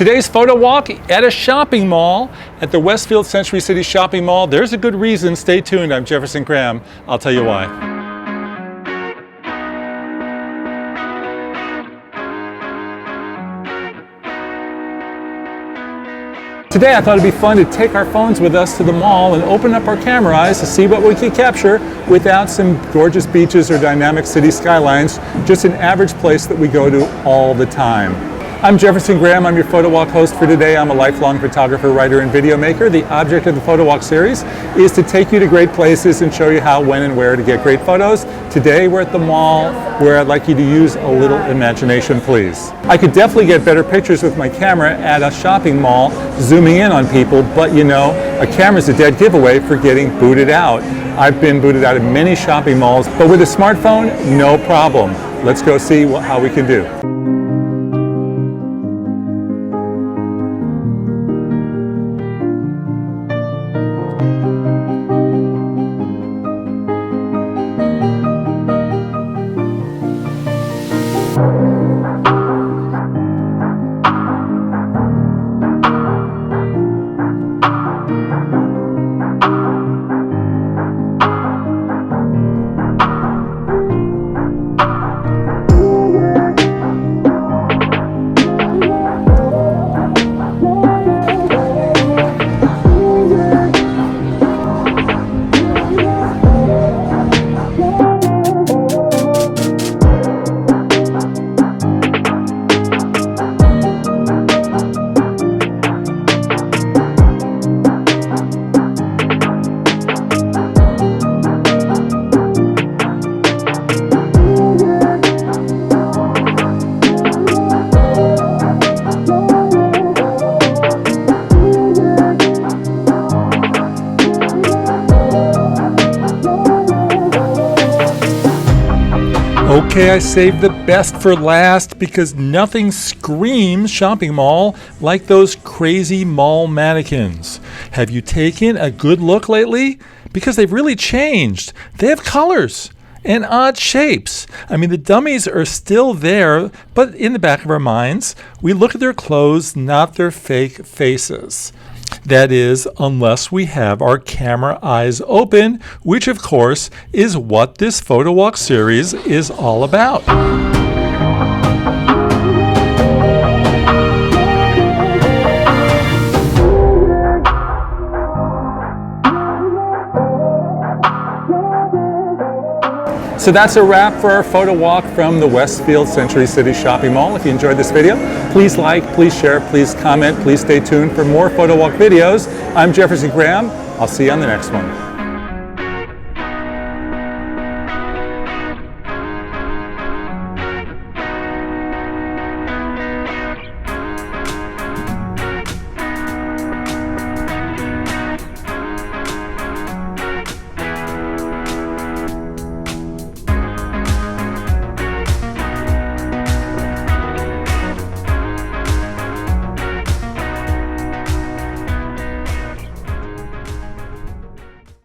Today's photo walk at a shopping mall at the Westfield Century City Shopping Mall. There's a good reason. Stay tuned. I'm Jefferson Graham. I'll tell you why. Today I thought it'd be fun to take our phones with us to the mall and open up our camera eyes to see what we can capture without some gorgeous beaches or dynamic city skylines, just an average place that we go to all the time. I'm Jefferson Graham. I'm your Photo Walk host for today. I'm a lifelong photographer, writer, and video maker. The object of the Photo Walk series is to take you to great places and show you how, when, and where to get great photos. Today we're at the mall where I'd like you to use a little imagination, please. I could definitely get better pictures with my camera at a shopping mall, zooming in on people, but you know, a camera's a dead giveaway for getting booted out. I've been booted out of many shopping malls, but with a smartphone, no problem. Let's go see how we can do. Okay, I saved the best for last because nothing screams shopping mall like those crazy mall mannequins. Have you taken a good look lately? Because they've really changed. They have colors and odd shapes. I mean, the dummies are still there, but in the back of our minds, we look at their clothes, not their fake faces. That is, unless we have our camera eyes open, which of course is what this Photo Walk series is all about. So that's a wrap for our photo walk from the Westfield Century City Shopping Mall. If you enjoyed this video, please like, please share, please comment, please stay tuned for more photo walk videos. I'm Jefferson Graham. I'll see you on the next one.